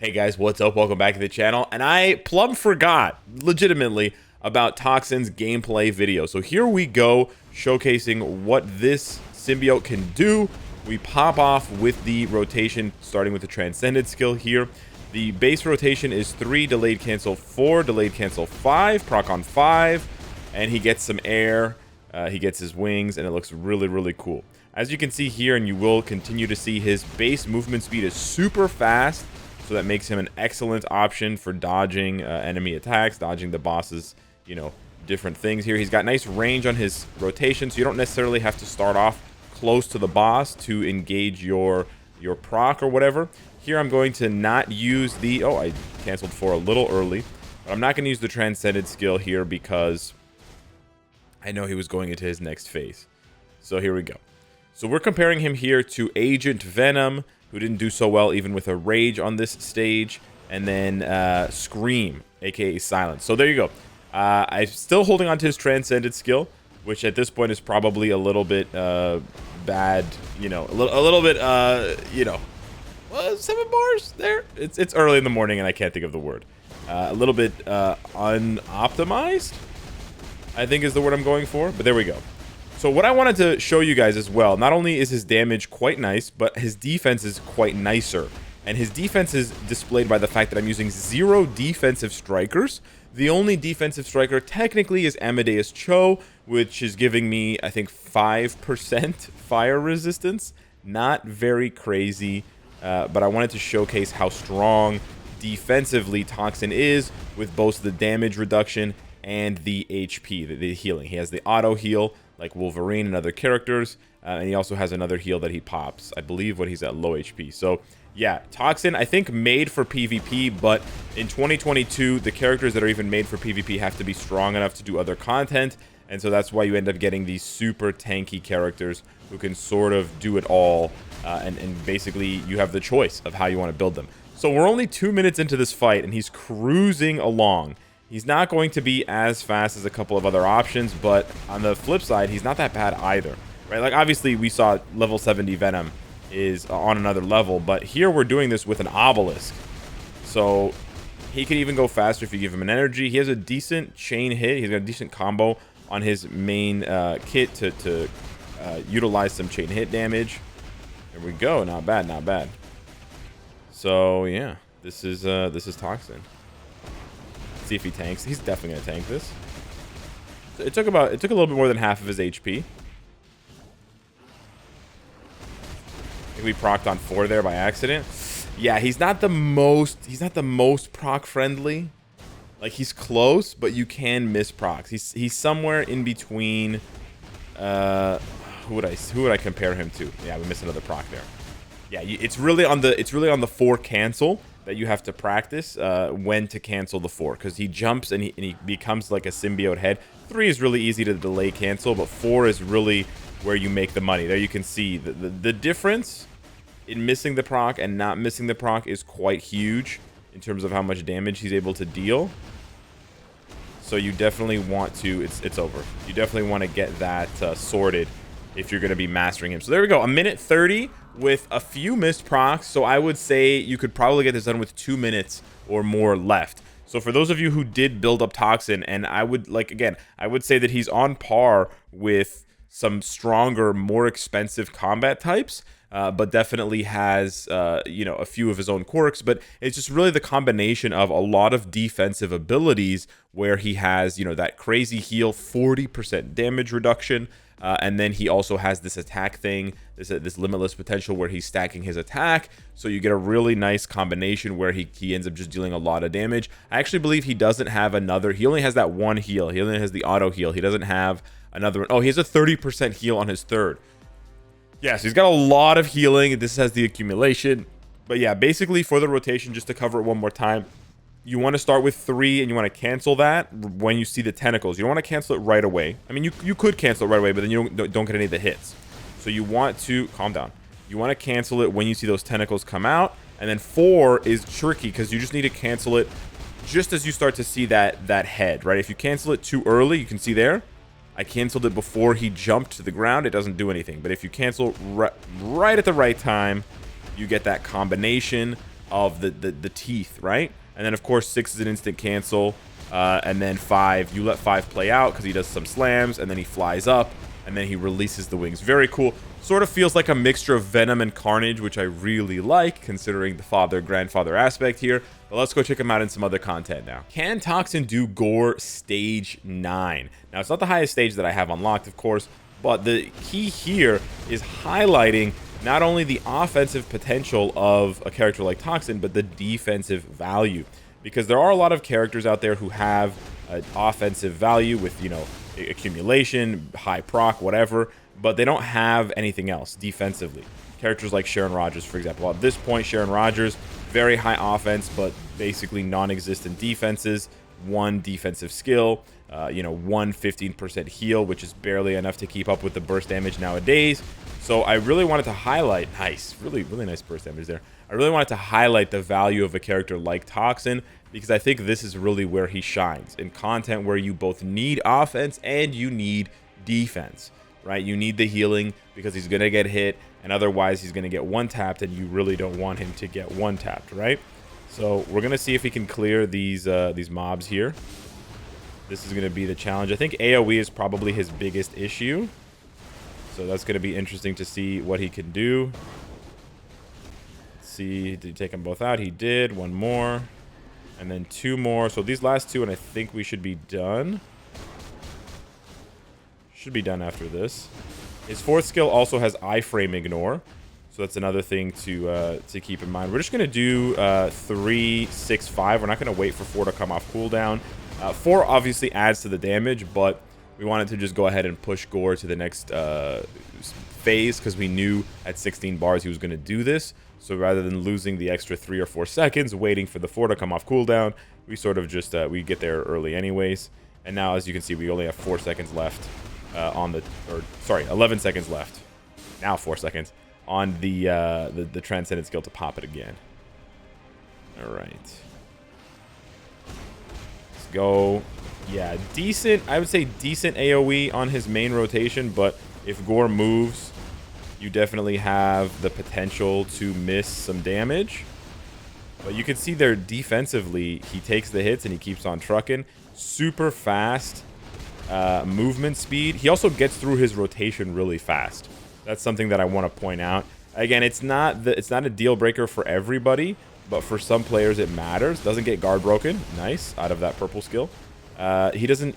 Hey guys, what's up? Welcome back to the channel. And I plumb forgot, legitimately, about Toxin's gameplay video. So here we go, showcasing what this symbiote can do. We pop off with the rotation, starting with the Transcended skill here. The base rotation is 3, delayed cancel 4, delayed cancel 5, proc on 5, and he gets some air. He gets his wings, and it looks really, really cool. As you can see here, and you will continue to see, his base movement speed is super fast. So that makes him an excellent option for dodging enemy attacks, dodging the boss's, different things here. He's got nice range on his rotation, so you don't necessarily have to start off close to the boss to engage your proc or whatever. Here I'm going to not use the... Oh, I canceled 4 a little early. But I'm not going to use the Transcended skill here because I know he was going into his next phase. So here we go. So we're comparing him here to Agent Venom, who didn't do so well even with a Rage on this stage, and then Scream, aka Silence. So there you go. I'm still holding on to his Transcended skill, which at this point is probably a little bit bad, a little bit, 7 bars there? It's early in the morning and I can't think of the word. A little bit unoptimized, I think is the word I'm going for, but there we go. So what I wanted to show you guys as well, not only is his damage quite nice, but his defense is quite nicer. And his defense is displayed by the fact that I'm using 0 defensive strikers. The only defensive striker technically is Amadeus Cho, which is giving me, I think, 5% fire resistance. Not very crazy, but I wanted to showcase how strong defensively Toxin is with both the damage reduction and the HP, the healing. He has the auto heal, like Wolverine and other characters, and he also has another heal that he pops, I believe, when he's at low HP. So yeah, Toxin, I think, made for PvP, but in 2022 the characters that are even made for PvP have to be strong enough to do other content, and so that's why you end up getting these super tanky characters who can sort of do it all, and basically you have the choice of how you want to build them. So we're only 2 minutes into this fight and he's cruising along. He's not going to be as fast as a couple of other options, but on the flip side, he's not that bad either, right? Like, obviously, we saw level 70 Venom is on another level, but here we're doing this with an Obelisk. So he can even go faster if you give him an energy. He has a decent chain hit. He's got a decent combo on his main kit to utilize some chain hit damage. There we go. Not bad, not bad. So, yeah, this is Toxin. See if he tanks. He's definitely gonna tank this. It took a little bit more than half of his HP. I think we proc'd on 4 there by accident. Yeah, he's not the most proc friendly. Like, he's close, but you can miss procs. He's somewhere in between. Who would I compare him to? Yeah, we missed another proc there. Yeah, it's really on the 4 cancel that you have to practice when to cancel the 4, because he jumps and he becomes like a symbiote head. 3 is really easy to delay cancel, but 4 is really where you make the money. There you can see the difference in missing the proc and not missing the proc is quite huge in terms of how much damage he's able to deal. So you definitely want to, it's over. You definitely want to get that sorted if you're going to be mastering him. So there we go, 1:30 with a few missed procs. So I would say you could probably get this done with 2 minutes or more left. So for those of you who did build up Toxin, and I would, I would say that he's on par with some stronger, more expensive combat types, but definitely has, a few of his own quirks. But it's just really the combination of a lot of defensive abilities where he has, that crazy heal, 40% damage reduction, and then he also has this attack thing, this limitless potential where he's stacking his attack. So you get a really nice combination where he ends up just dealing a lot of damage. I actually believe he doesn't have another. He only has that one heal. He only has the auto heal. He doesn't have another one. Oh, he has a 30% heal on his 3rd. Yeah, so he's got a lot of healing. This has the accumulation. But yeah, basically for the rotation, just to cover it one more time, you want to start with 3 and you want to cancel that when you see the tentacles. You don't want to cancel it right away. I mean, you could cancel it right away, but then you don't get any of the hits. So you want to calm down. You want to cancel it when you see those tentacles come out. And then 4 is tricky because you just need to cancel it just as you start to see that head, right? If you cancel it too early, you can see there, I canceled it before he jumped to the ground. It doesn't do anything. But if you cancel right at the right time, you get that combination of the teeth, right? And then of course 6 is an instant cancel, and then 5, you let 5 play out because he does some slams, and then he flies up, and then he releases the wings. Very cool. Sort of feels like a mixture of Venom and Carnage, which I really like, considering the father-grandfather aspect here. But let's go check him out in some other content now. Can Toxin do Gore Stage 9? Now, it's not the highest stage that I have unlocked, of course, but the key here is highlighting not only the offensive potential of a character like Toxin, but the defensive value. Because there are a lot of characters out there who have offensive value with, you know, accumulation, high proc, whatever, but they don't have anything else defensively. Characters like Sharon Rogers, for example. At this point, Sharon Rogers, very high offense, but basically non-existent defenses, 1 defensive skill, you know, 1 15% heal, which is barely enough to keep up with the burst damage nowadays. So I really wanted to highlight, nice, really nice burst damage there. I really wanted to highlight the value of a character like Toxin, because I think this is really where he shines, in content where you both need offense and you need defense, right? You need the healing because he's going to get hit, and otherwise he's going to get one-tapped, and you really don't want him to get one-tapped, right? So we're going to see if he can clear these mobs here. This is going to be the challenge. I think AoE is probably his biggest issue. So that's going to be interesting to see what he can do. Let's see, did he take them both out? He did. 1 more. And then 2 more. So these last 2, and I think we should be done. Should be done after this. His 4th skill also has iframe ignore. So that's another thing to keep in mind. We're just going to do 3, 6, 5. We're not going to wait for 4 to come off cooldown. 4 obviously adds to the damage, but we wanted to just go ahead and push Gore to the next phase because we knew at 16 bars he was going to do this. So rather than losing the extra 3 or 4 seconds waiting for the 4 to come off cooldown, we sort of just we get there early anyways. And now, as you can see, we only have 4 seconds left on the, or sorry, 11 seconds left. Now 4 seconds on the transcendent skill to pop it again. All right, let's go. Yeah, decent. I would say decent AoE on his main rotation, but if Gore moves, you definitely have the potential to miss some damage. But you can see there defensively, he takes the hits and he keeps on trucking. Super fast movement speed. He also gets through his rotation really fast. That's something that I want to point out. Again, it's not a deal breaker for everybody, but for some players it matters. Doesn't get guard broken. Nice, out of that purple skill. It doesn't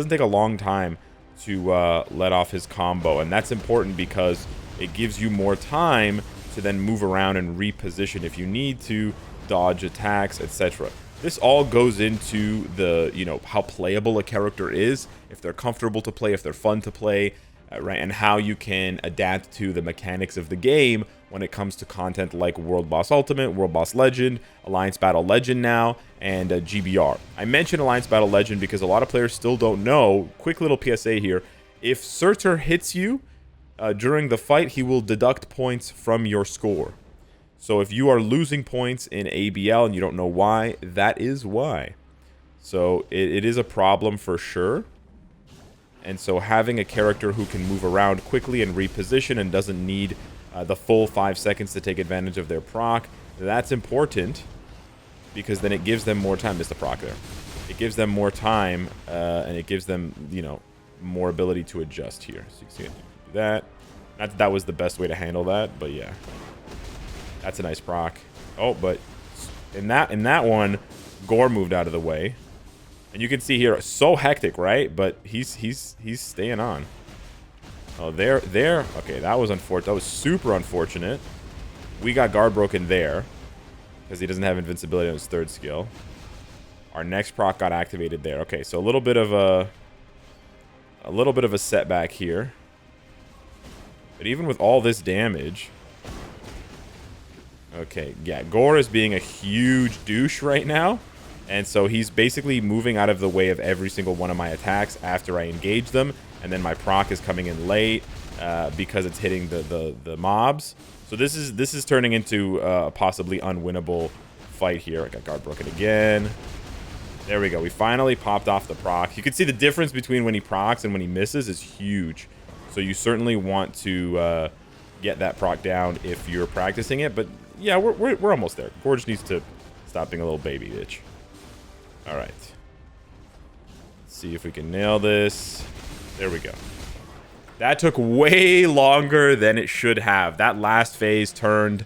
take a long time to let off his combo, and that's important because it gives you more time to then move around and reposition if you need to, dodge attacks, etc. This all goes into the, you know, how playable a character is, if they're comfortable to play, if they're fun to play, right, and how you can adapt to the mechanics of the game when it comes to content like World Boss Ultimate, World Boss Legend, Alliance Battle Legend now, and GBR. I mentioned Alliance Battle Legend because a lot of players still don't know. Quick little PSA here. If Surtur hits you during the fight, he will deduct points from your score. So if you are losing points in ABL and you don't know why, that is why. So it is a problem for sure. And so having a character who can move around quickly and reposition and doesn't need the full 5 seconds to take advantage of their proc, that's important, because then it gives them more time. Missed the proc there. It gives them more time, and it gives them, you know, more ability to adjust here. So you can see do that. Not that that was the best way to handle that, but yeah, that's a nice proc. Oh, but in that one, Gore moved out of the way. And you can see here, so hectic, right? But he's staying on. Oh, there. Okay, that was unfortunate. That was super unfortunate. We got guard broken there because he doesn't have invincibility on his 3rd skill. Our next proc got activated there. Okay, so a little bit of a setback here. But even with all this damage, okay, yeah, Gore is being a huge douche right now. And so he's basically moving out of the way of every single one of my attacks after I engage them. And then my proc is coming in late because it's hitting the mobs. So this is turning into a possibly unwinnable fight here. I got guard broken again. There we go. We finally popped off the proc. You can see the difference between when he procs and when he misses is huge. So you certainly want to get that proc down if you're practicing it. But Yeah, we're almost there. Gorge needs to stop being a little baby bitch. All right. Let's see if we can nail this. There we go. That took way longer than it should have. That last phase turned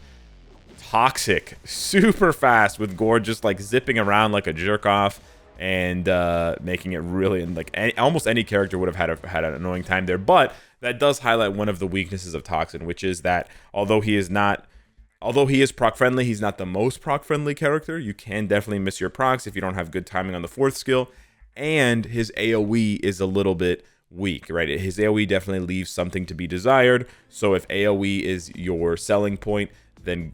toxic super fast with Gorge just like zipping around like a jerk off and making it really, and like almost any character would have had an annoying time there. But that does highlight one of the weaknesses of Toxin, which is that although he is proc friendly, he's not the most proc friendly character. You can definitely miss your procs if you don't have good timing on the 4th skill, and his AoE is a little bit weak, right? His AoE definitely leaves something to be desired. So if AoE is your selling point, then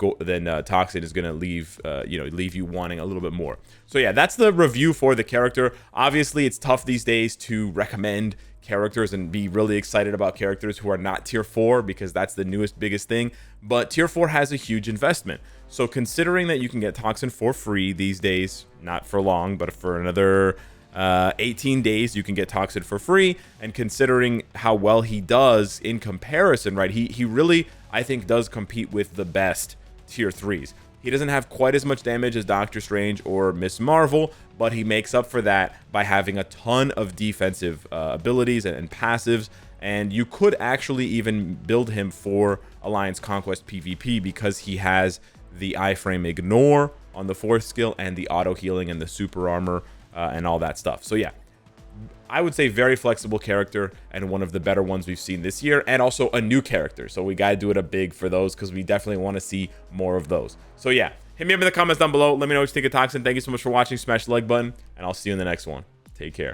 Toxin is gonna leave you wanting a little bit more. So yeah, that's the review for the character. Obviously, it's tough these days to recommend characters and be really excited about characters who are not tier 4 because that's the newest biggest thing. But tier 4 has a huge investment. So considering that you can get Toxin for free these days, not for long, but for another 18 days you can get Toxin for free, and considering how well he does in comparison, right, he really, I think, does compete with the best tier 3s. He doesn't have quite as much damage as Doctor Strange or Miss Marvel, but he makes up for that by having a ton of defensive abilities and passives, and you could actually even build him for Alliance Conquest PvP because he has the iframe ignore on the 4th skill and the auto healing and the super armor and all that stuff. So yeah, I would say very flexible character and one of the better ones we've seen this year, and also a new character. So we got to do it a big for those because we definitely want to see more of those. So yeah, hit me up in the comments down below. Let me know what you think of Toxin. Thank you so much for watching. Smash the like button, and I'll see you in the next one. Take care.